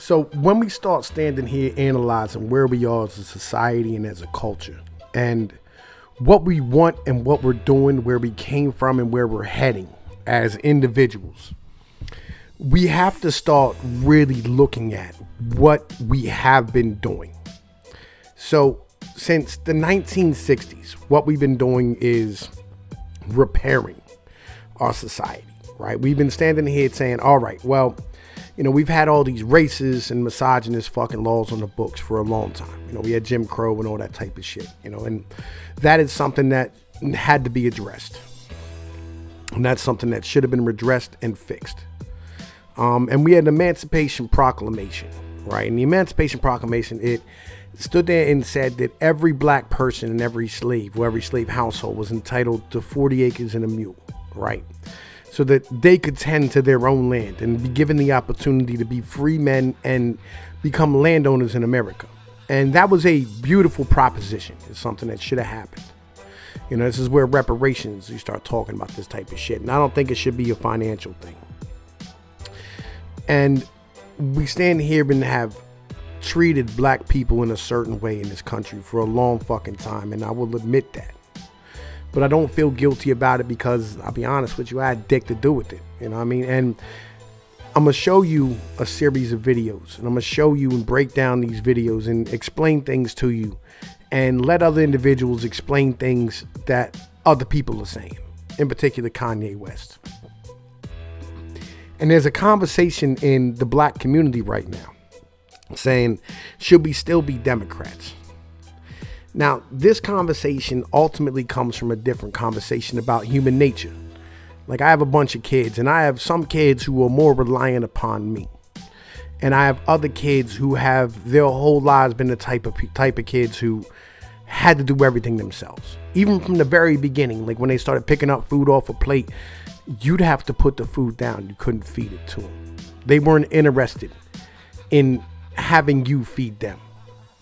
So when we start standing here analyzing where we are as a society and as a culture, and what we want and what we're doing, where we came from and where we're heading as individuals, we have to start really looking at what we have been doing. So since the 1960s, what we've been doing is repairing our society, right? We've been standing here saying, all right, well, you know, we've had all these racist and misogynist fucking laws on the books for a long time. You know, we had Jim Crow and all that type of shit, you know, and that is something that had to be addressed. And that's something that should have been redressed and fixed. And we had the Emancipation Proclamation, right? And the Emancipation Proclamation, it stood there and said that every black person and every slave, or every slave household, was entitled to 40 acres and a mule, right? So that they could tend to their own land and be given the opportunity to be free men and become landowners in America. And that was a beautiful proposition. It's something that should have happened. You know, this is where reparations, you start talking about this type of shit. And I don't think it should be a financial thing. And we stand here and have treated black people in a certain way in this country for a long fucking time. And I will admit that. But I don't feel guilty about it because, I'll be honest with you, I had dick to do with it. You know what I mean? And I'm going to show you a series of videos. And I'm going to show you and break down these videos and explain things to you. And let other individuals explain things that other people are saying. In particular, Kanye West. And there's a conversation in the black community right now saying, should we still be Democrats? Now, this conversation ultimately comes from a different conversation about human nature. Like, I have a bunch of kids, and I have some kids who are more reliant upon me. And I have other kids who have their whole lives been the type of kids who had to do everything themselves. Even from the very beginning, like when they started picking up food off a plate, you'd have to put the food down. You couldn't feed it to them. They weren't interested in having you feed them.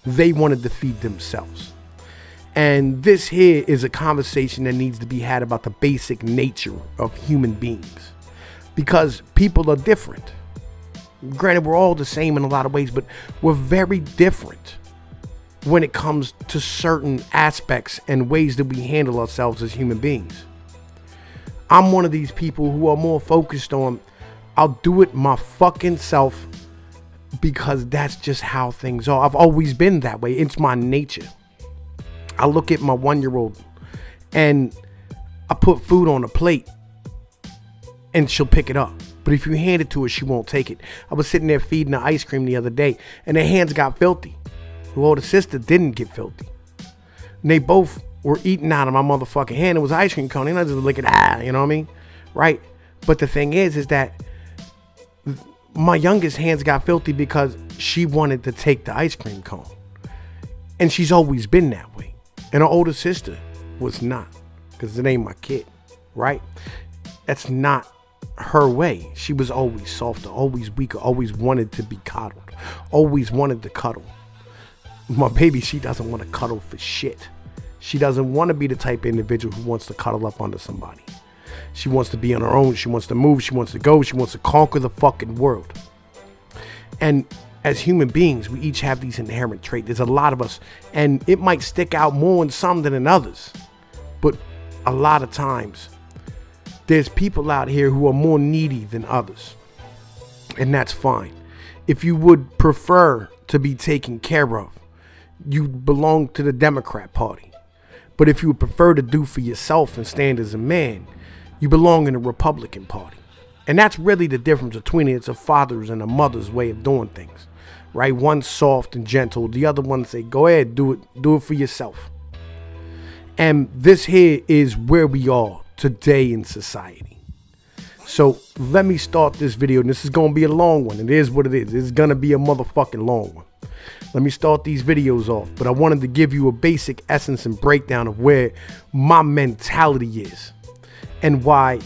They wanted to feed themselves. And this here is a conversation that needs to be had about the basic nature of human beings. Because people are different. Granted, we're all the same in a lot of ways, but we're very different when it comes to certain aspects and ways that we handle ourselves as human beings. I'm one of these people who are more focused on, I'll do it my fucking self because that's just how things are. I've always been that way. It's my nature. I look at my 1-year-old and I put food on a plate and she'll pick it up. But if you hand it to her, she won't take it. I was sitting there feeding her ice cream the other day and her hands got filthy. Her older sister didn't get filthy. And they both were eating out of my motherfucking hand. It was ice cream cone. And I just look at, you know what I mean? Right? But the thing is that my youngest hands got filthy because she wanted to take the ice cream cone. And she's always been that way. And her older sister was not, because it ain't my kid, right? That's not her way. She was always softer, always weaker, always wanted to be coddled, always wanted to cuddle. My baby, she doesn't want to cuddle for shit. She doesn't want to be the type of individual who wants to cuddle up under somebody. She wants to be on her own. She wants to move. She wants to go. She wants to conquer the fucking world. And as human beings, we each have these inherent traits. There's a lot of us, and it might stick out more in some than in others. But a lot of times, there's people out here who are more needy than others. And that's fine. If you would prefer to be taken care of, you belong to the Democrat Party. But if you would prefer to do for yourself and stand as a man, you belong in the Republican Party. And that's really the difference between it. It's a father's and a mother's way of doing things, right? One's soft and gentle. The other one say, go ahead, do it for yourself. And this here is where we are today in society. So let me start this video, and this is going to be a long one. It is what it is. It's going to be a motherfucking long one. Let me start these videos off, but I wanted to give you a basic essence and breakdown of where my mentality is and why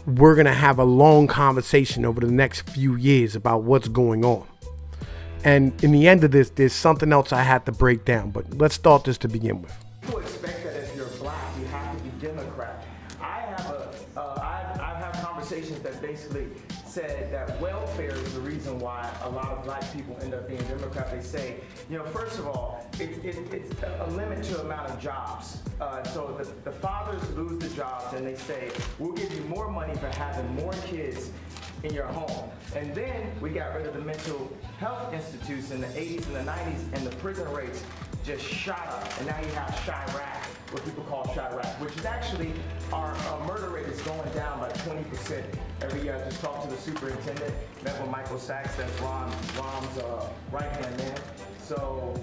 we're going to have a long conversation over the next few years about what's going on. And in the end of this, there's something else I had to break down, but let's start this to begin with. People expect that if you're black, you have to be Democrat. I've had conversations that basically said that welfare is the reason why a lot of black people end up being Democrat, they say, you know, first of all, it's a limit to amount of jobs. So the fathers lose the jobs and they say, we'll give you more money for having more kids in your home. And then we got rid of the mental health institutes in the 80s and the 90s, and the prison rates just shot up. And now you have Chirac, what people call Chirac, which is actually our murder rate is going down by 20% every year. I just talked to the superintendent, met with Michael Sachs, that's Rom's right-hand man. So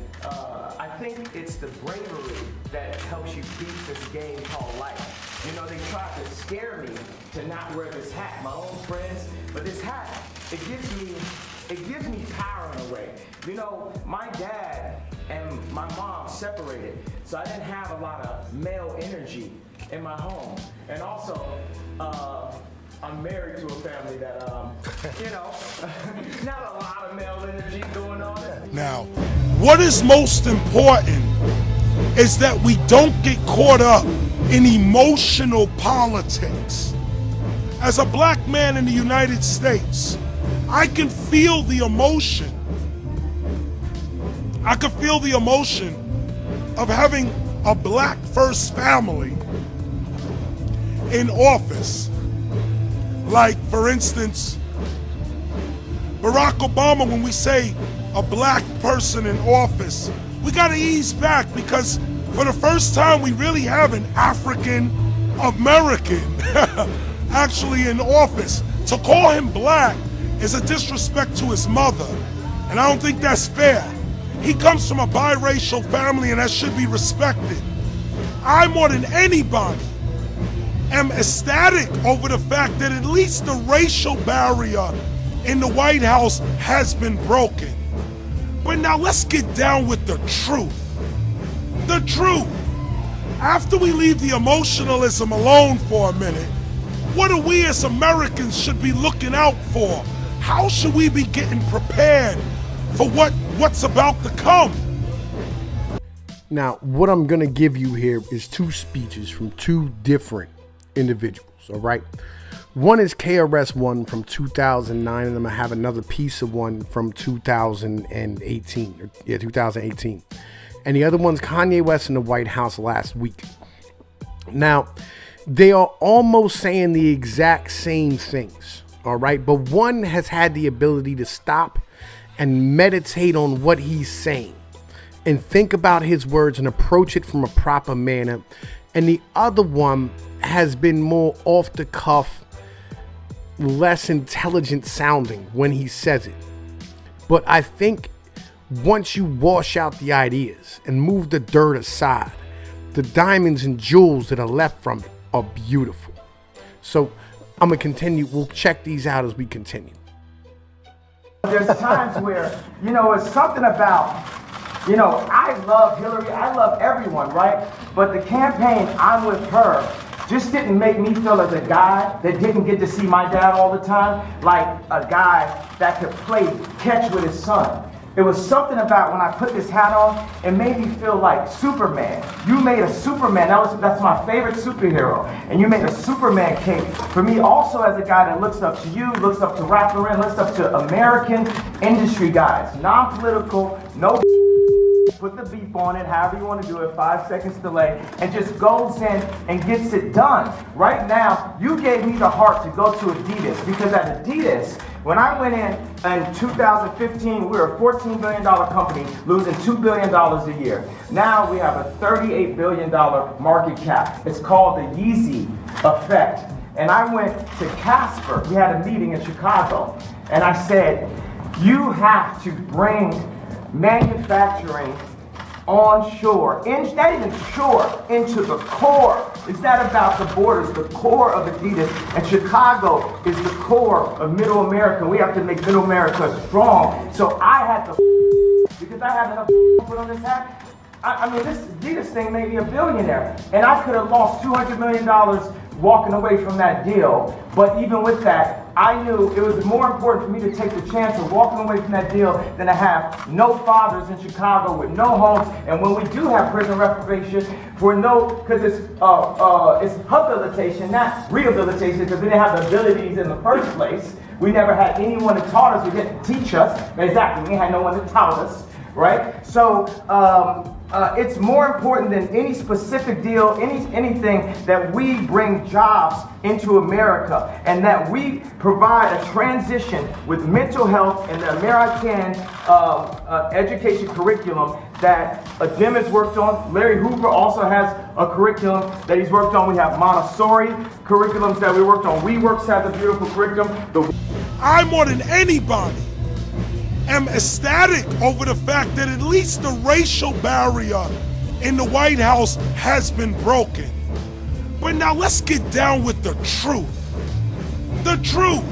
I think it's the bravery that helps you beat this game called life. You know, they tried to scare me to not wear this hat, my own friends, but this hat, it gives me power in a way. You know, my dad and my mom separated, so I didn't have a lot of male energy in my home. And also, I'm married to a family that, you know, not a lot of male energy going on. Now, what is most important is that we don't get caught up in emotional politics. As a black man in the United States, I can feel the emotion. I can feel the emotion of having a black first family in office. Like, for instance, Barack Obama, when we say a black person in office, we gotta ease back, because for the first time we really have an African American actually in office. To call him black is a disrespect to his mother, and I don't think that's fair. He comes from a biracial family, and that should be respected. I, more than anybody, am ecstatic over the fact that at least the racial barrier in the White House has been broken. But now let's get down with the truth. The truth. After we leave the emotionalism alone for a minute, what do we as Americans should be looking out for? How should we be getting prepared for what's about to come? Now, what I'm going to give you here is two speeches from two different individuals, all right? One is KRS-ONE from 2009, and I'm going to have another piece of one from 2018. And the other one's Kanye West in the White House last week. Now, they are almost saying the exact same things, all right? But one has had the ability to stop and meditate on what he's saying and think about his words and approach it from a proper manner. And the other one has been more off the cuff, less intelligent sounding when he says it. But I think once you wash out the ideas and move the dirt aside, the diamonds and jewels that are left from it are beautiful. So I'm gonna continue. We'll check these out as we continue. There's times where, you know, it's something about, you know, I love Hillary, I love everyone, right? But the campaign I'm with her just didn't make me feel as a guy that didn't get to see my dad all the time, like a guy that could play catch with his son. It was something about when I put this hat on, it made me feel like Superman. You made a Superman, that's my favorite superhero. And you made a Superman cape for me also as a guy that looks up to you, looks up to Rap Lauren, looks up to American industry guys. Non-political, no put the beep on it, however you want to do it, 5 seconds delay, and just goes in and gets it done. Right now, you gave me the heart to go to Adidas, because at Adidas, when I went in 2015, we were a $14 billion company losing $2 billion a year. Now we have a $38 billion market cap. It's called the Yeezy effect. And I went to Casper. We had a meeting in Chicago. And I said, you have to bring manufacturing onshore, not even shore, into the core. It's not about the borders, the core of Adidas. And Chicago is the core of Middle America. We have to make Middle America strong. So I had to, because I had enough put on this hat. I mean, this Adidas thing made me a billionaire. And I could have lost $200 million walking away from that deal. But even with that, I knew it was more important for me to take the chance of walking away from that deal than to have no fathers in Chicago with no homes. And when we do have prison reparation, for because it's habilitation, not rehabilitation, because we didn't have the abilities in the first place, We never had anyone that taught us. We didn't teach us. Exactly. We had no one that taught us, right? So it's more important than any specific deal, anything that we bring jobs into America and that we provide a transition with mental health and the American education curriculum that Jim has worked on. Larry Hoover also has a curriculum that he's worked on. We have Montessori curriculums that we worked on. WeWorks has a beautiful curriculum. I, more than anybody, am ecstatic over the fact that at least the racial barrier in the White House has been broken. But now let's get down with the truth. The truth.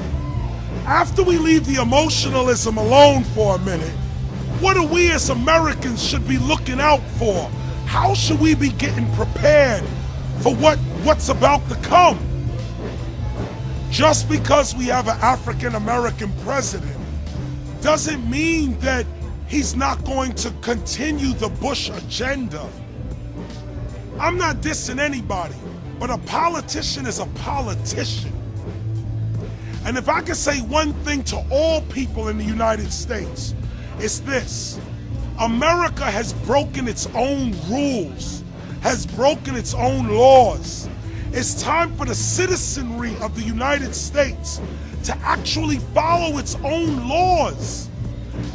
After we leave the emotionalism alone for a minute, what do we as Americans should be looking out for? How should we be getting prepared for what's about to come? Just because we have an African-American president doesn't mean that he's not going to continue the Bush agenda. I'm not dissing anybody, but a politician is a politician. And if I could say one thing to all people in the United States, it's this: America has broken its own rules, has broken its own laws. It's time for the citizenry of the United States to actually follow its own laws.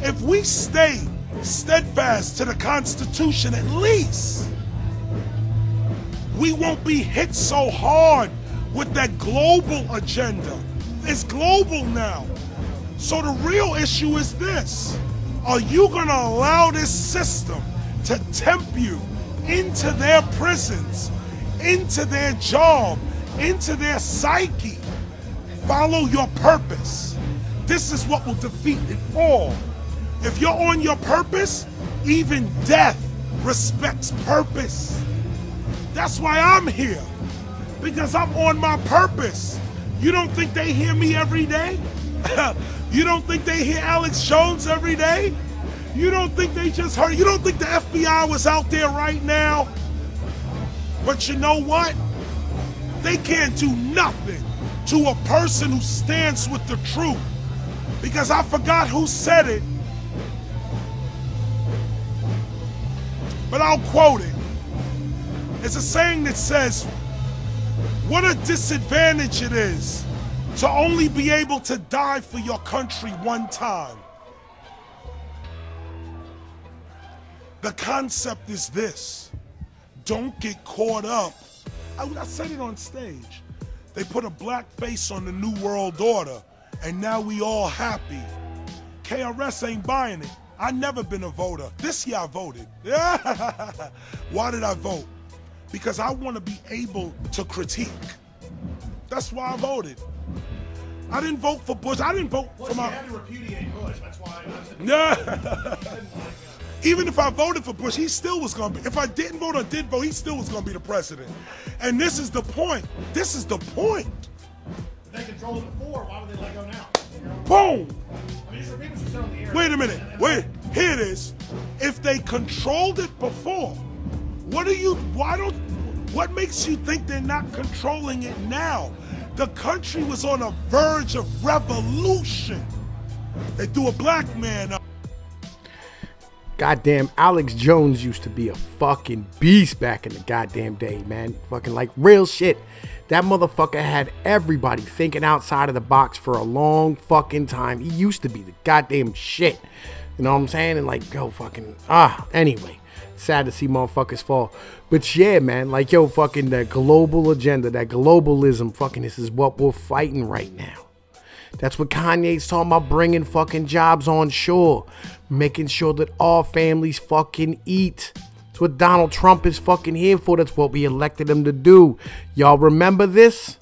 If we stay steadfast to the Constitution, at least we won't be hit so hard with that global agenda. It's global now. So the real issue is this: are you going to allow this system to tempt you into their prisons, into their job, into their psyche? Follow your purpose. This is what will defeat it all. If you're on your purpose, even death respects purpose. That's why I'm here, because I'm on my purpose. You don't think they hear me every day? You don't think they hear Alex Jones every day? You don't think they just heard? You don't think the FBI was out there right now? But you know what? They can't do nothing to a person who stands with the truth. Because I forgot who said it, but I'll quote it. It's a saying that says, what a disadvantage it is to only be able to die for your country one time. The concept is this: don't get caught up. I said it on stage. They put a black face on the New World Order, and now we all happy. KRS ain't buying it. I never been a voter. This year I voted. Why did I vote? Because I want to be able to critique. That's why I voted. I didn't vote for Bush. I didn't vote for my... You had to repudiate Bush. That's why Yeah. Even if I voted for Bush, he still was going to be. If I didn't vote or did vote, he still was going to be the president. And this is the point. This is the point. If they controlled it before, why would they let go now? Boom. I mean, it's people should sit on the air. Wait a minute. Wait. Here it is. If they controlled it before, what makes you think they're not controlling it now? The country was on the verge of revolution. They threw a black man up. Goddamn, Alex Jones used to be a fucking beast back in the goddamn day, man. Fucking like real shit. That motherfucker had everybody thinking outside of the box for a long fucking time. He used to be the goddamn shit. You know what I'm saying? And like, yo, fucking, anyway. Sad to see motherfuckers fall. But yeah, man, like, yo, fucking that global agenda, that globalism, fucking, this is what we're fighting right now. That's what Kanye's talking about, bringing fucking jobs on shore, making sure that all families fucking eat. That's what Donald Trump is fucking here for. That's what we elected him to do. Y'all remember this?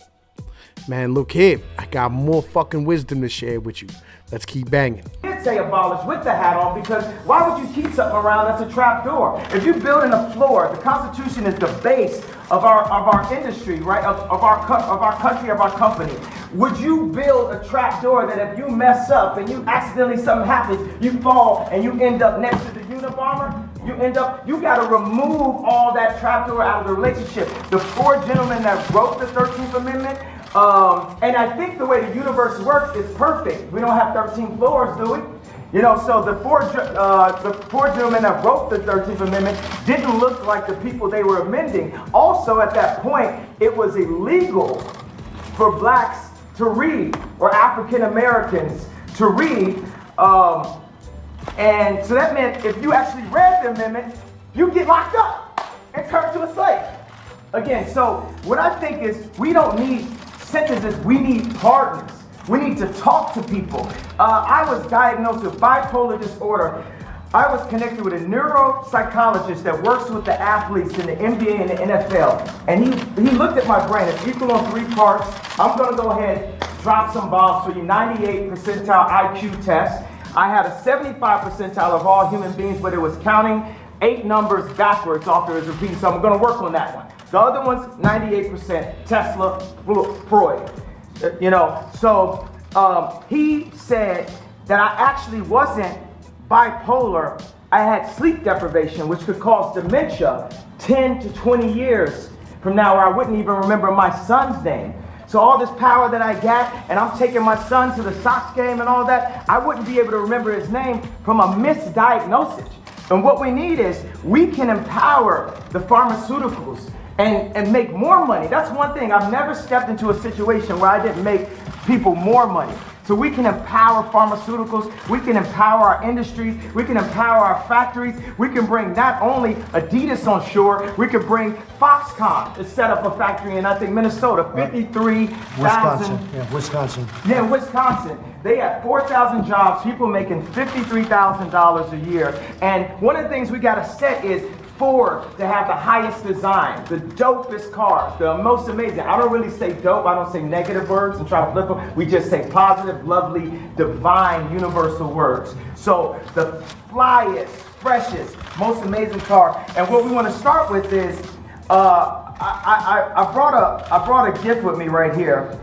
Man, look here. I got more fucking wisdom to share with you. Let's keep banging. I did say abolish with the hat on, because why would you keep something around that's a trap door? If you build in a floor, the Constitution is the base of our industry, right? Of our country, of our company. Would you build a trap door that if you mess up and you accidentally something happens, you fall and you end up next to the Unabomber? You got to remove all that trap door out of the relationship. The four gentlemen that wrote the 13th Amendment And I think the way the universe works is perfect. We don't have 13 floors, do we? You know, so the four gentlemen that wrote the 13th Amendment didn't look like the people they were amending. Also, at that point, it was illegal for blacks to read or African Americans to read. And so that meant if you actually read the amendment, you get locked up and turned to a slave. Again, so what I think is we don't need sentences, we need pardons. We need to talk to people. I was diagnosed with bipolar disorder. I was connected with a neuropsychologist that works with the athletes in the NBA and the NFL. And he looked at my brain. It's equal on 3 parts. I'm going to go ahead, drop some bombs for you. 98 percentile IQ test. I had a 75 percentile of all human beings, but it was counting 8 numbers backwards after it was repeating. So I'm going to work on that one. The other one's 98%, Tesla, Freud. You know, so he said that I actually wasn't bipolar. I had sleep deprivation, which could cause dementia 10 to 20 years from now, where I wouldn't even remember my son's name. So all this power that I got, and I'm taking my son to the Sox game and all that, I wouldn't be able to remember his name from a misdiagnosis. And what we need is we can empower the pharmaceuticals and make more money. That's one thing. I've never stepped into a situation where I didn't make people more money. So we can empower pharmaceuticals, we can empower our industries, we can empower our factories, we can bring not only Adidas on shore, we can bring Foxconn to set up a factory in, I think, Minnesota, 53,000. Wisconsin. Yeah, Wisconsin. They have 4,000 jobs, people making $53,000 a year. And one of the things we gotta set is Ford to have the highest design, the dopest cars, the most amazing. I don't really say dope, I don't say negative words and try to flip them. We just say positive, lovely, divine, universal words. So the flyest, freshest, most amazing car. And what we want to start with is, I brought a gift with me right here.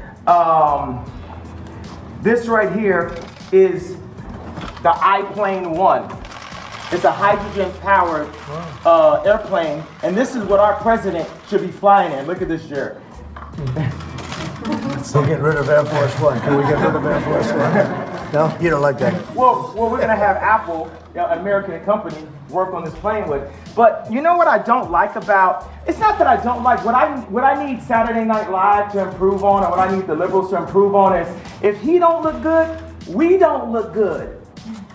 This right here is the iPlane 1. It's a hydrogen-powered airplane, and this is what our president should be flying in. Look at this, Jared. So get rid of Air Force One. Can we get rid of Air Force One? No, you don't like that. Well, we're gonna have Apple, an American company, work on this plane with. But you know what I don't like about? It's not that I don't like. What I need Saturday Night Live to improve on, or what I need the liberals to improve on is, if he don't look good, we don't look good.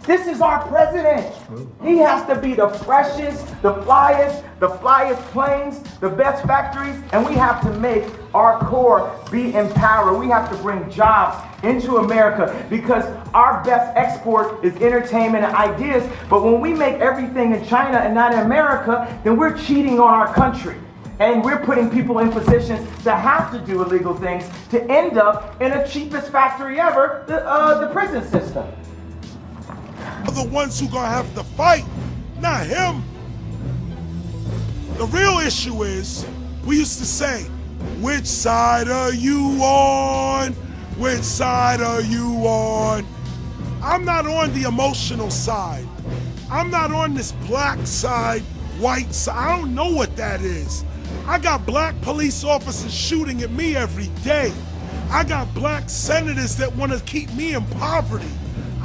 This is our president. He has to be the freshest, the flyest planes, the best factories, and we have to make our core be empowered. We have to bring jobs into America because our best export is entertainment and ideas. But when we make everything in China and not in America, then we're cheating on our country. And we're putting people in positions to have to do illegal things to end up in the cheapest factory ever, the prison system. The ones who gonna have to fight, not him. The real issue is, we used to say, which side are you on? Which side are you on? I'm not on the emotional side. I'm not on this black side, white side. I don't know what that is. I got black police officers shooting at me every day. I got black senators that want to keep me in poverty.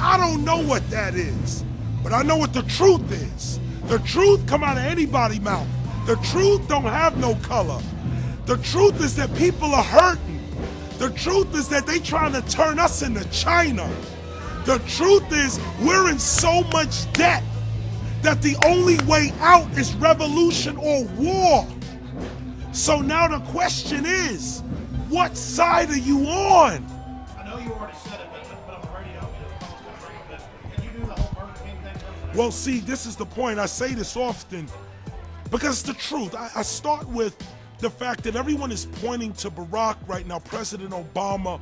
I don't know what that is, but I know what the truth is. The truth come out of anybody's mouth. The truth don't have no color. The truth is that people are hurting. The truth is that they trying to turn us into China. The truth is we're in so much debt that the only way out is revolution or war. So now the question is, what side are you on? I know you already said it, but on the radio, can you do the whole Burger King thing? Well, see, this is the point. I say this often because it's the truth. I start with the fact that everyone is pointing to Barack right now, President Obama,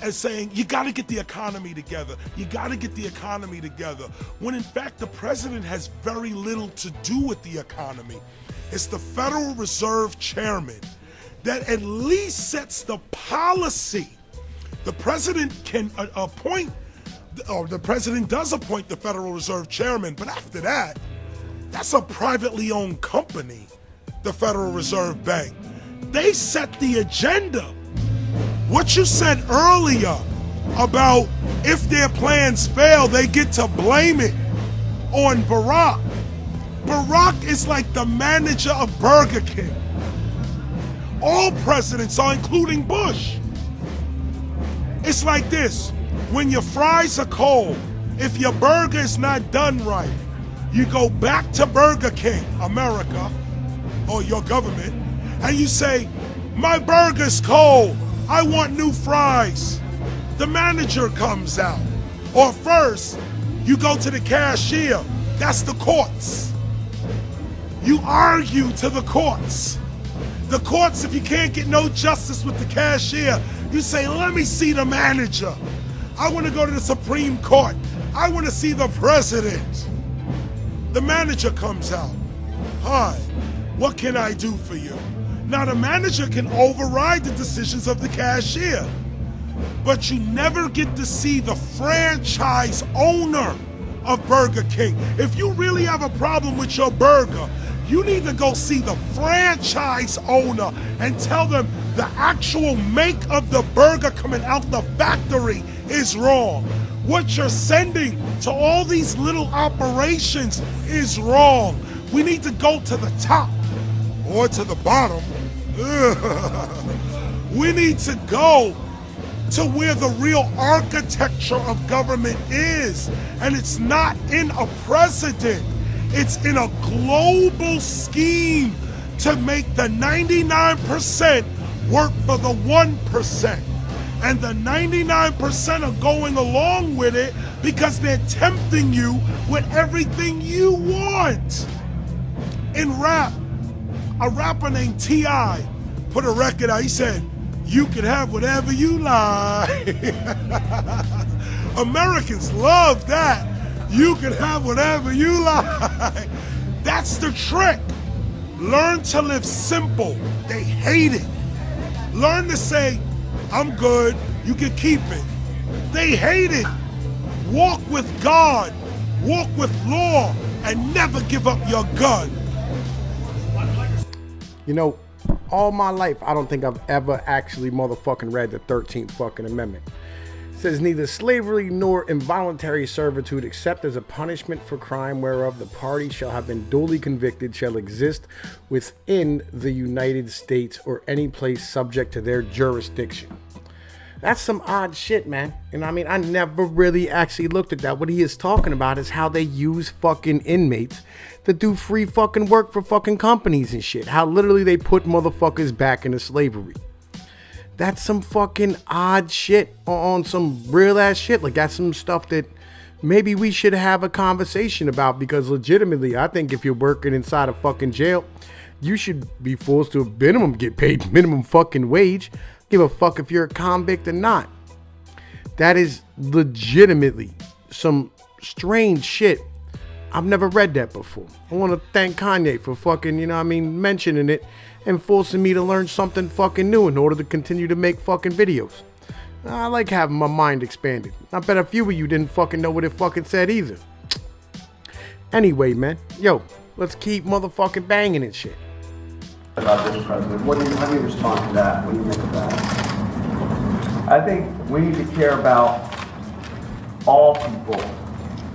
and saying, you got to get the economy together. You got to get the economy together. When in fact, the president has very little to do with the economy. It's the Federal Reserve Chairman that at least sets the policy. The president can appoint, or the president does appoint the Federal Reserve Chairman, but after that, that's a privately owned company, the Federal Reserve Bank. They set the agenda. What you said earlier about if their plans fail, they get to blame it on Barack. Barack is like the manager of Burger King. All presidents are, including Bush. It's like this, when your fries are cold, if your burger is not done right, you go back to Burger King, America, or your government, and you say, my burger's cold, I want new fries. The manager comes out. Or first, you go to the cashier, that's the courts. You argue to the courts. The courts, if you can't get no justice with the cashier, you say, let me see the manager. I want to go to the Supreme Court. I want to see the president. The manager comes out. Hi, what can I do for you? Now the manager can override the decisions of the cashier, but you never get to see the franchise owner of Burger King. If you really have a problem with your burger, you need to go see the franchise owner and tell them the actual make of the burger coming out the factory is wrong. What you're sending to all these little operations is wrong. We need to go to the top or to the bottom. We need to go to where the real architecture of government is. And it's not in a president. It's in a global scheme to make the 99% work for the 1%. And the 99% are going along with it because they're tempting you with everything you want. In rap, a rapper named T.I. put a record out. He said, you can have whatever you like. Americans love that. You can have whatever you like. That's the trick. Learn to live simple. They hate it. Learn to say, I'm good, you can keep it. They hate it. Walk with God, walk with law, and never give up your gun. You know, all my life, I don't think I've ever actually motherfucking read the 13th fucking Amendment. It says neither slavery nor involuntary servitude except as a punishment for crime whereof the party shall have been duly convicted shall exist within the United States or any place subject to their jurisdiction. That's some odd shit, man. And I mean, I never really actually looked at that. What he is talking about is how they use fucking inmates to do free fucking work for fucking companies and shit. How literally they put motherfuckers back into slavery. That's some fucking odd shit on some real ass shit. Like that's some stuff that maybe we should have a conversation about, because legitimately, I think if you're working inside a fucking jail, you should be forced to get paid minimum fucking wage. Give a fuck if you're a convict or not. That is legitimately some strange shit. I've never read that before. I want to thank Kanye for fucking, you know what I mean, mentioning it and forcing me to learn something fucking new in order to continue to make fucking videos. I like having my mind expanded. I bet a few of you didn't fucking know what it fucking said either. Anyway, man, yo, let's keep motherfucking banging and shit. About this president, how do you respond to that? What do you think of that? I think we need to care about all people.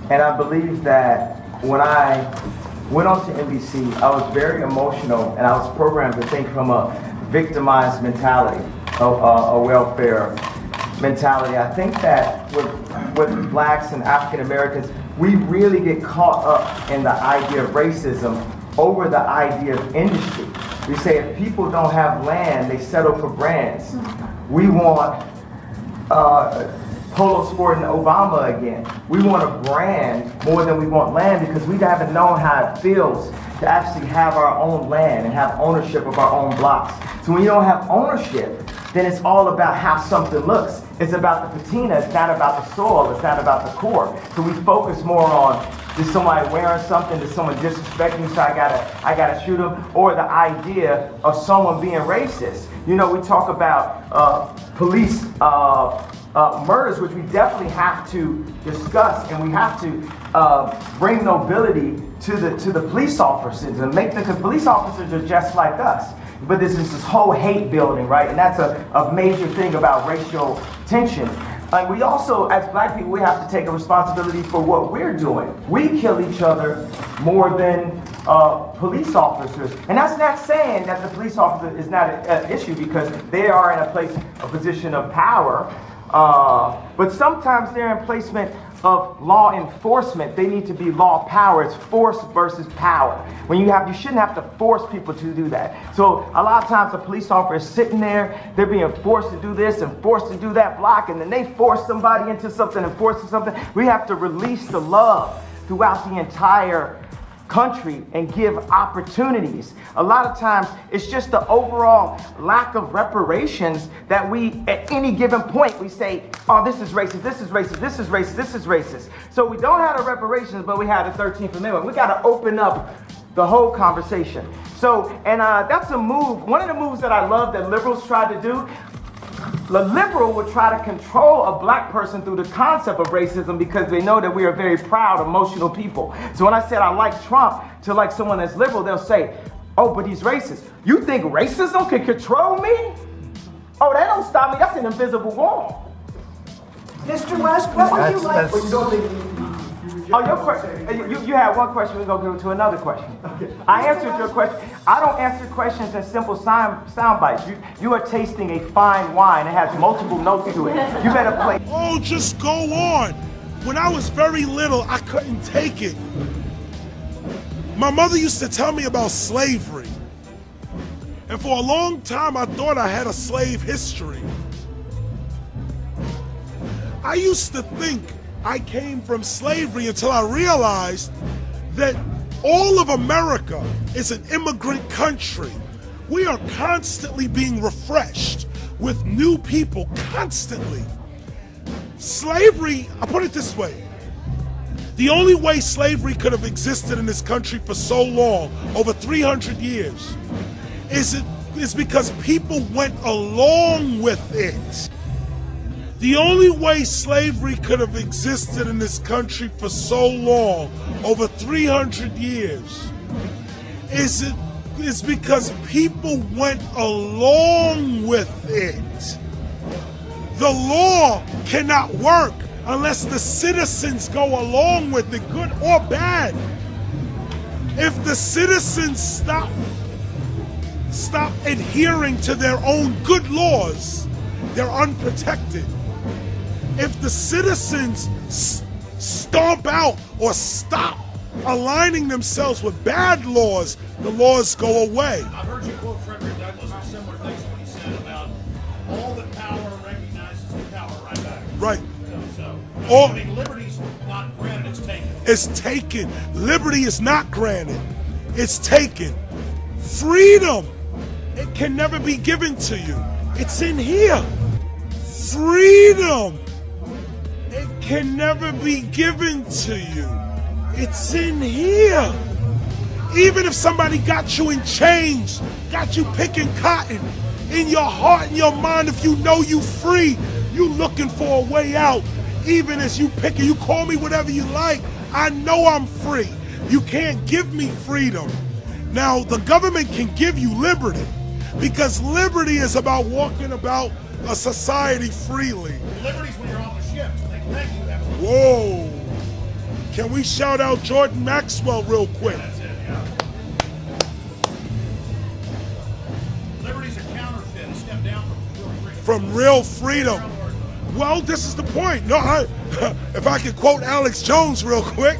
And I believe that when I went on to NBC, I was very emotional and I was programmed to think from a victimized mentality, a welfare mentality. I think that with blacks and African Americans, we really get caught up in the idea of racism over the idea of industry. We say if people don't have land, they settle for brands. We want Polo Sport and Obama again. We want a brand more than we want land because we haven't known how it feels to actually have our own land and have ownership of our own blocks. So when you don't have ownership, then it's all about how something looks. It's about the patina, it's not about the soil, it's not about the core. So we focus more on, is somebody wearing something, is someone disrespecting me, so I gotta shoot them, or the idea of someone being racist. You know, we talk about police murders, which we definitely have to discuss, and we have to bring nobility to the police officers and make them, because police officers are just like us. but this is this whole hate building, right? And that's a major thing about racial tension. And we also, as black people, we have to take a responsibility for what we're doing. We kill each other more than police officers. And that's not saying that the police officer is not an issue, because they are in a position of power. But sometimes they're in placement of law enforcement. They need to be law power. It's force versus power. When you shouldn't have to force people to do that. So a lot of times a police officer is sitting there, they're being forced to do this and forced to do that block, and then they force somebody into something and force something. We have to release the love throughout the entire country and give opportunities. A lot of times it's just the overall lack of reparations that we, at any given point, we say, oh, this is racist, this is racist, this is racist, this is racist. So we don't have the reparations, but we have the 13th Amendment. We got to open up the whole conversation. So, and that's a move, one of the moves that I love that liberals try to do. The liberal would try to control a black person through the concept of racism, because they know that we are very proud, emotional people. So when I said I like Trump to like someone that's liberal, they'll say, oh, but he's racist. You think racism can control me? Oh, that don't stop me. That's an invisible wall. Mr. West, what would you like? But you don't think Oh, your question. You had one question. We're going to go to another question. I answered your question. I don't answer questions in simple sound bites. You are tasting a fine wine. It has multiple notes to it. You better play. Oh, just go on. When I was very little, I couldn't take it. My mother used to tell me about slavery. And for a long time, I thought I had a slave history. I used to think I came from slavery until I realized that all of America is an immigrant country. We are constantly being refreshed with new people, constantly. Slavery, I put it this way, the only way slavery could have existed in this country for so long, over 300 years, is because people went along with it. The only way slavery could have existed in this country for so long, over 300 years, is because people went along with it. The law cannot work unless the citizens go along with it, good or bad. If the citizens stop adhering to their own good laws, they're unprotected. If the citizens stomp out or stop aligning themselves with bad laws, the laws go away. I've heard you quote Frederick Douglass or similar things when he said about all that power recognizes the power right back. Right. I mean, liberty's not granted, it's taken. It's taken. Liberty is not granted. It's taken. Freedom, it can never be given to you. It's in here. Freedom, it can never be given to you. It's in here. Even if somebody got you in chains, got you picking cotton, in your heart and your mind, if you know you free, you looking for a way out. Even as you pick it, you call me whatever you like, I know I'm free. You can't give me freedom. Now, the government can give you liberty, because liberty is about walking about a society freely. Liberty's when you're on the ship, so they let you have liberty. Whoa. Can we shout out Jordan Maxwell real quick? That's it, yeah. Liberty's a counterfeit, a step down from real freedom. From real freedom. Well, this is the point. No, if I could quote Alex Jones real quick.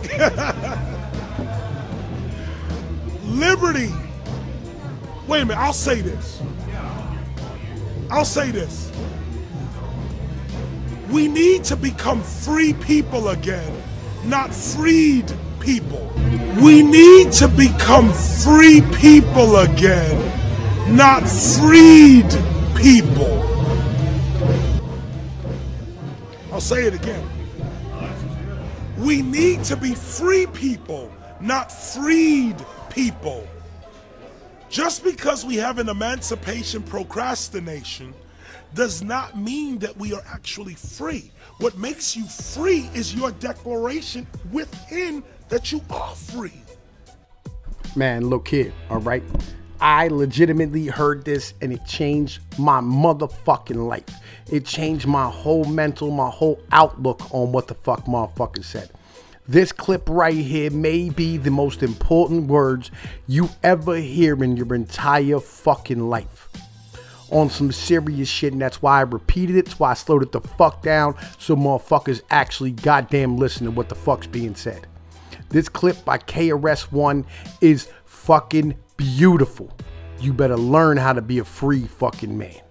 Liberty. Wait a minute, I'll say this. I'll say this. We need to become free people again, not freed people. We need to become free people again, not freed people. I'll say it again. We need to be free people, not freed people. Just because we have an emancipation procrastination does not mean that we are actually free. What makes you free is your declaration within that you are free. Man, look here, all right? I legitimately heard this and it changed my motherfucking life. It changed my whole mental, my whole outlook on what the fuck motherfuckers said. This clip right here may be the most important words you ever hear in your entire fucking life. On some serious shit, and that's why I repeated it. That's why I slowed it the fuck down so motherfuckers actually goddamn listen to what the fuck's being said. This clip by KRS-ONE is fucking beautiful. You better learn how to be a free fucking man,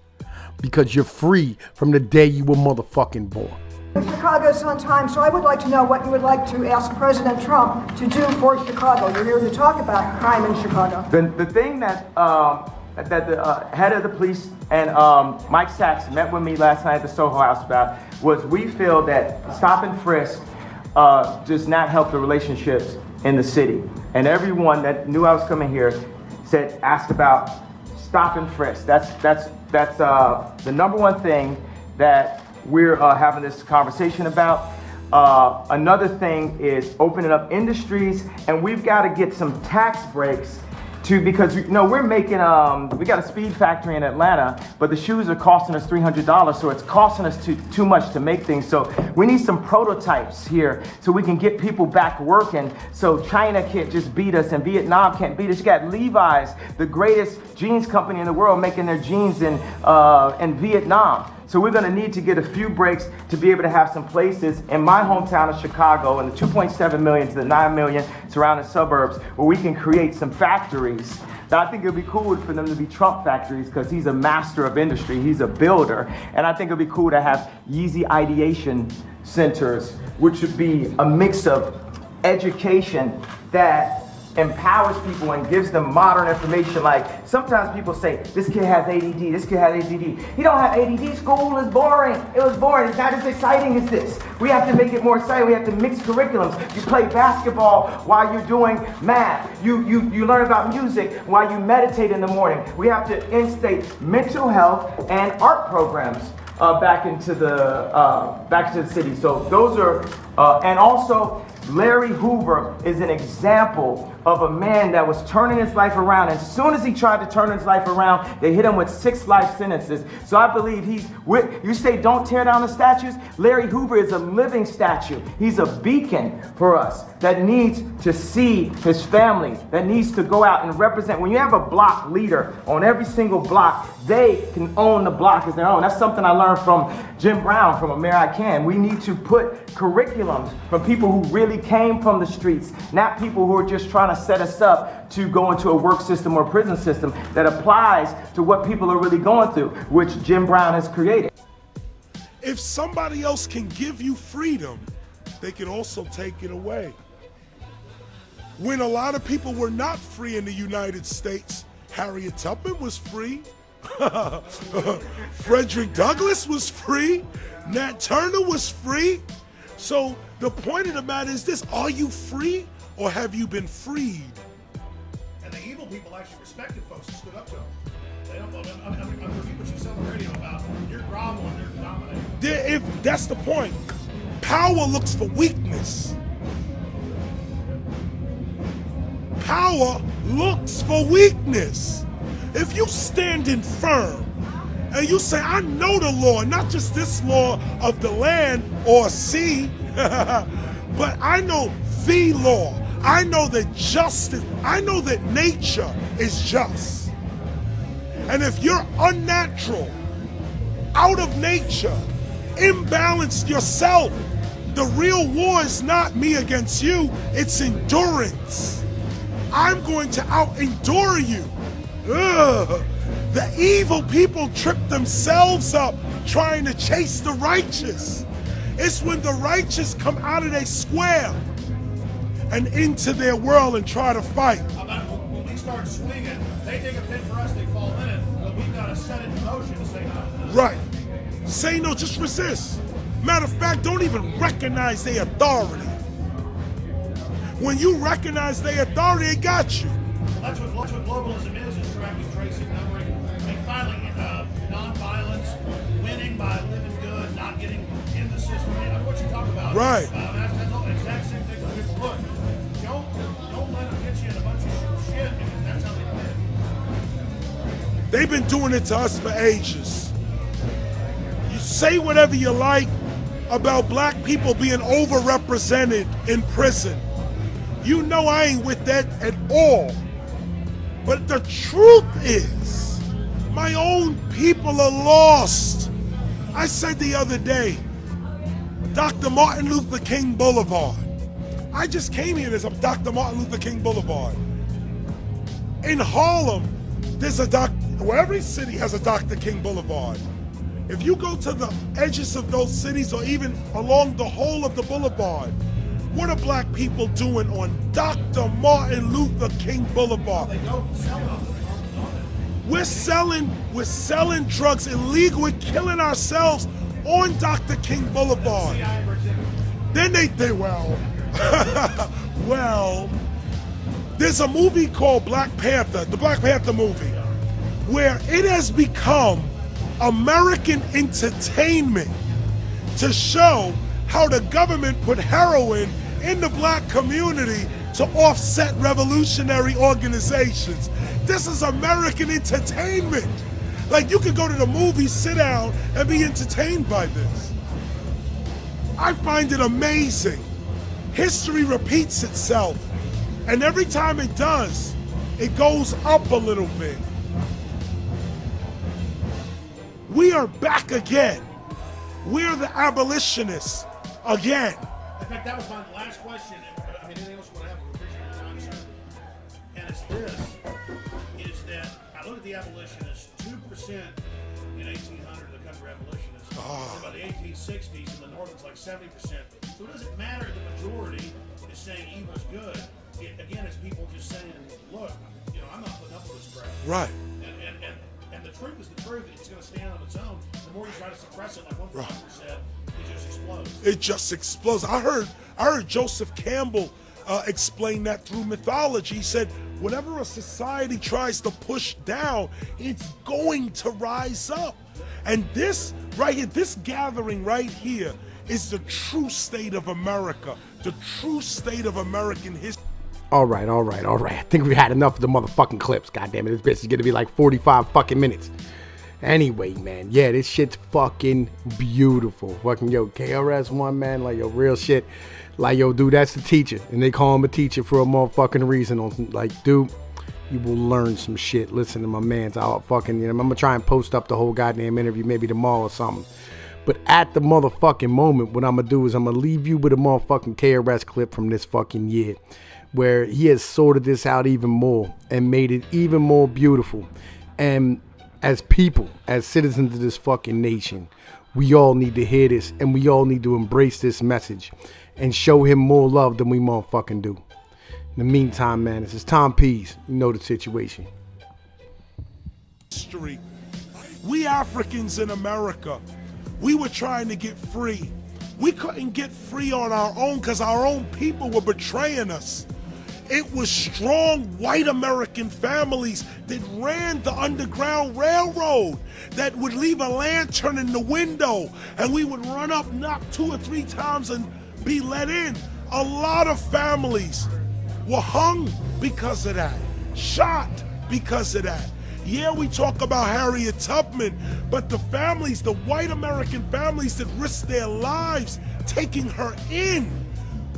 because you're free from the day you were motherfucking born. Chicago's on time, so I would like to know what you would like to ask President Trump to do for Chicago. You're here to talk about crime in Chicago. The thing that the head of the police and Mike Sachs met with me last night at the Soho House about was we feel that stop and frisk does not help the relationships in the city. And everyone that knew I was coming here asked about stop and frisk. That's the number one thing that we're having this conversation about. Another thing is opening up industries, and we've got to get some tax breaks because we're making we got a speed factory in Atlanta, but the shoes are costing us $300, so it's costing us too much to make things. So we need some prototypes here so we can get people back working, so China can't just beat us and Vietnam can't beat us. You got Levi's, the greatest jeans company in the world, making their jeans in Vietnam. So we're gonna need to get a few breaks to be able to have some places in my hometown of Chicago and the 2.7 million to the 9 million surrounding suburbs where we can create some factories. Now, I think it'd be cool for them to be Trump factories because he's a master of industry, he's a builder. And I think it'd be cool to have Yeezy ideation centers, which would be a mix of education that empowers people and gives them modern information. Like sometimes people say, this kid has ADD, this kid has ADD. He don't have ADD, school is boring. It was boring, it's not as exciting as this. We have to make it more exciting, we have to mix curriculums. You play basketball while you're doing math. You learn about music while you meditate in the morning. We have to instate mental health and art programs back into the city. So those are, and also Larry Hoover is an example of a man that was turning his life around. As soon as he tried to turn his life around, they hit him with 6 life sentences. So I believe you say don't tear down the statues. Larry Hoover is a living statue. He's a beacon for us that needs to see his family, that needs to go out and represent. When you have a block leader on every single block, they can own the block as their own. That's something I learned from Jim Brown, from A Mayor I Can. We need to put curriculums from people who really came from the streets, not people who are just trying to set us up to go into a work system or prison system that applies to what people are really going through, which Jim Brown has created. If somebody else can give you freedom, they can also take it away. When a lot of people were not free in the United States, Harriet Tubman was free. Frederick Douglass was free. Nat Turner was free. So the point of the matter is this: are you free or have you been freed? And the evil people actually respected folks who stood up to them. They don't. I mean, the people you sell the radio about, you're groveling, they're dominating. If that's the point, power looks for weakness. Power looks for weakness. If you standing firm and you say, I know the law, not just this law of the land or sea, but I know the law. I know that justice, I know that nature is just. And if you're unnatural, out of nature, imbalanced yourself, the real war is not me against you, it's endurance. I'm going to out-endure you. Ugh. The evil people trip themselves up trying to chase the righteous. It's when the righteous come out of their square and into their world and try to fight. When we start swinging, they dig a pit for us, they fall in it, but we've got to set it in motion and say no. Right. Say no, just resist. Matter of fact, don't even recognize their authority. When you recognize their authority, it got you. Well, that's what globalism is tracking, tracing, numbering, and finally non-violence, winning by living good, not getting in the system. I mean, what you talk about. Right. That's the exact same thing with people. Look, don't let them get you in a bunch of shit because that's how they win. They've been doing it to us for ages. You say whatever you like about black people being overrepresented in prison. You know I ain't with that at all. But the truth is, my own people are lost. I said the other day, Dr. Martin Luther King Boulevard. I just came here, there's a Dr. Martin Luther King Boulevard. In Harlem, there's a well, every city has a Dr. King Boulevard. If you go to the edges of those cities or even along the whole of the boulevard, what are black people doing on Dr. Martin Luther King Boulevard? We're selling drugs illegal. We're killing ourselves on Dr. King Boulevard. Then they think, well, well, there's a movie called Black Panther, the Black Panther movie, where it has become American entertainment to show how the government put heroin in the black community to offset revolutionary organizations. This is American entertainment. Like, you could go to the movies, sit down, and be entertained by this. I find it amazing. History repeats itself, and every time it does, it goes up a little bit. We are back again. We're the abolitionists again. In fact, that was my last question. I mean, anything else you want to have? We appreciate your time, sir. And it's this, is that I look at the abolitionists, 2% in 1800, the country abolitionists. And by the 1860s, in the North, it's like 70%. So it doesn't matter if the majority is saying evil's good. Again, it's people just saying, look, you know, I'm not putting up with this crap. Right. And the truth is the truth. It's going to stand on its own. The more you try to suppress it, like one philosopher said, it just explodes. It just explodes. I heard Joseph Campbell explain that through mythology. He said, whatever a society tries to push down, it's going to rise up. And this right here, this gathering right here, is the true state of America, the true state of American history. All right. I think we had enough of the motherfucking clips. God damn it, this bitch is gonna be like 45 fucking minutes. Anyway, man, yeah, this shit's fucking beautiful. Fucking yo, KRS-ONE, man, like yo, real shit. Like yo, dude, that's the teacher, and they call him a teacher for a motherfucking reason. On some, like, dude, you will learn some shit. Listen to my man's out fucking. You know, I'm gonna try and post up the whole goddamn interview maybe tomorrow or something. But at the motherfucking moment, what I'm gonna do is I'm gonna leave you with a motherfucking KRS clip from this fucking year, where he has sorted this out even more and made it even more beautiful. And as people, as citizens of this fucking nation, we all need to hear this, and we all need to embrace this message and show him more love than we motherfucking do. In the meantime, man, this is Tom Pease. You know the situation. History. We Africans in America, we were trying to get free. We couldn't get free on our own because our own people were betraying us. It was strong white American families that ran the Underground Railroad, that would leave a lantern in the window, and we would run up, knock 2 or 3 times, and be let in. A lot of families were hung because of that, shot because of that. Yeah, we talk about Harriet Tubman, but the families, the white American families that risked their lives taking her in,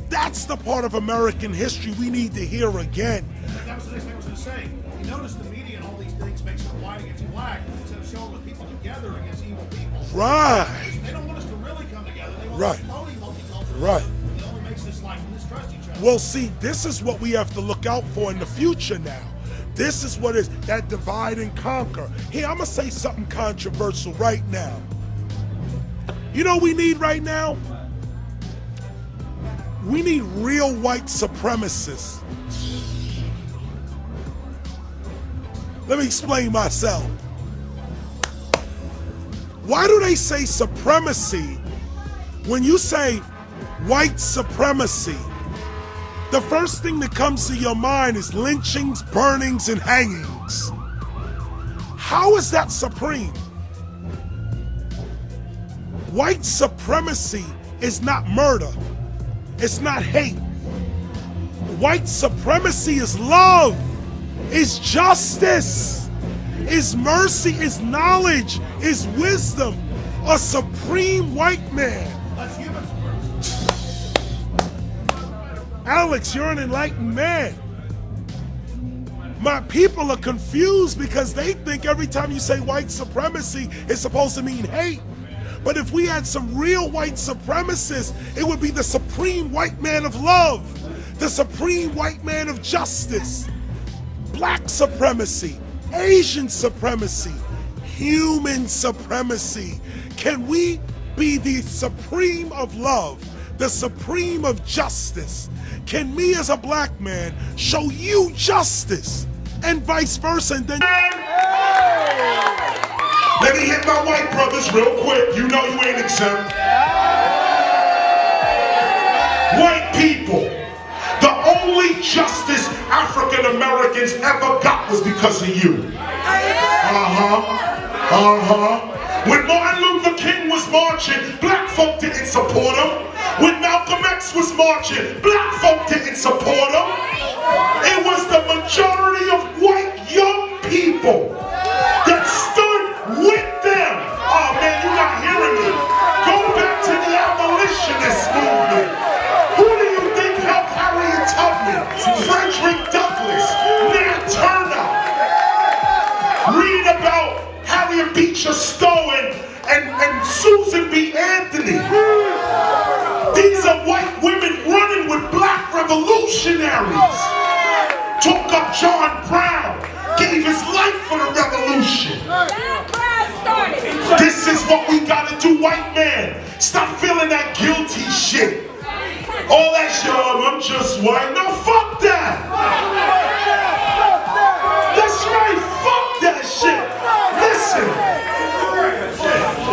that's the part of American history we need to hear again. That was the next thing I was going to say. You notice the media and all these things makes it white against black instead of showing the people together against evil people. Right. They don't want us to really come together. They want Right. us to phony multiculturalism. Right. It only makes us like mistrust each other. Well, see, this is what we have to look out for in the future now. This is what is that divide and conquer. Here, I'm going to say something controversial right now. You know what we need right now? We need real white supremacists. Let me explain myself. Why do they say supremacy when you say white supremacy? The first thing that comes to your mind is lynchings, burnings, and hangings. How is that supreme? White supremacy is not murder. It's not hate. White supremacy is love, is justice. is mercy, is knowledge, is wisdom. A supreme white man. That's human supremacy. Alex, you're an enlightened man. My people are confused because they think every time you say white supremacy, it's supposed to mean hate. But if we had some real white supremacists, it would be the supreme white man of love, the supreme white man of justice, black supremacy, Asian supremacy, human supremacy. Can we be the supreme of love, the supreme of justice? Can me as a black man show you justice and vice versa? And then let me hit my white brothers real quick. You know you ain't exempt. White people, the only justice African Americans ever got was because of you. When Martin Luther King was marching, black folk didn't support him. When Malcolm X was marching, black folk didn't support him. It was the majority of white young people that stood with them. Oh man, you're not hearing me. Go back to the abolitionist movement. Who do you think helped Harriet Tubman, Frederick Douglass, Nat Turner? Read about Harriet Beecher Stowe and Susan B. Anthony. These are white women running with black revolutionaries. Took up John Brown, gave his life for the revolution. This is what we gotta do, white man. Stop feeling that guilty shit. All that shit, I'm just white. No, fuck that. That's right, fuck that shit. Listen,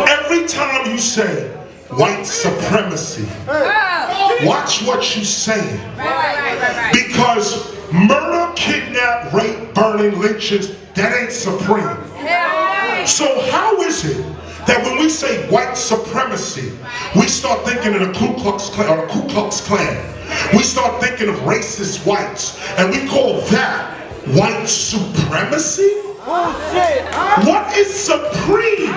every time you say white supremacy, watch what you say. Because murder, kidnap, rape, burning, lynchings, that ain't supreme. So how is it that when we say white supremacy, we start thinking of the Ku Klux Klan, or the Ku Klux Klan. We start thinking of racist whites, and we call that white supremacy? What is supreme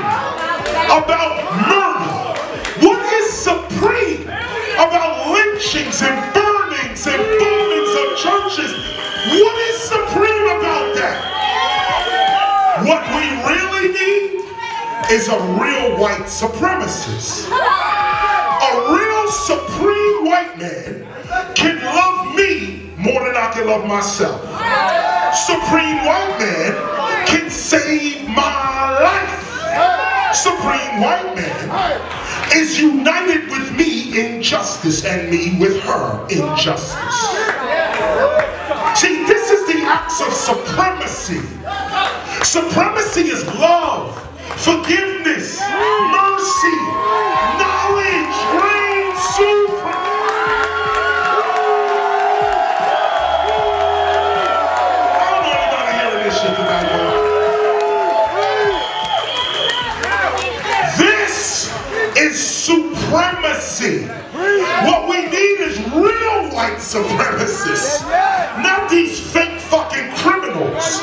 about murder? What is supreme about lynchings and burnings and bombings of churches? What is supreme about that? What we really need is a real white supremacist. A real supreme white man can love me more than I can love myself. Supreme white man can save my life. Supreme white man is united with me in justice and me with her in justice. See, this is the acts of supremacy. Supremacy is love, forgiveness, mercy, knowledge, reign supreme. I don't know anybody hearing this shit tonight, bro. This is supremacy. What we need is real white supremacists, not these fake fucking criminals.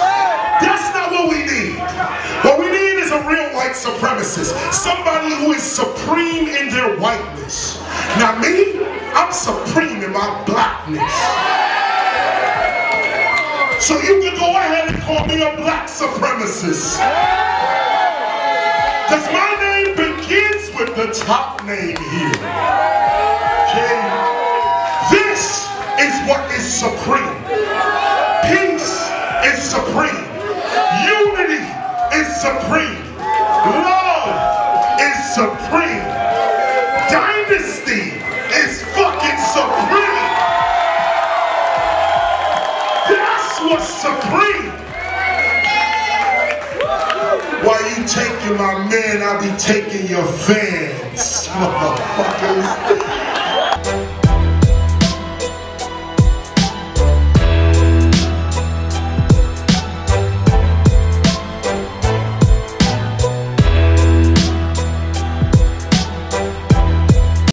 That's not what we need. What we need is a real white supremacist, somebody who is supreme in their whiteness. Now me, I'm supreme in my blackness. So you can go ahead and call me a black supremacist. Because my name begins with the top name here. Okay? This is what is supreme. Peace is supreme. Unity is supreme. Love is supreme. Dynasty is fucking supreme. That's what's supreme. While you taking my man, I'll be taking your fans, motherfuckers.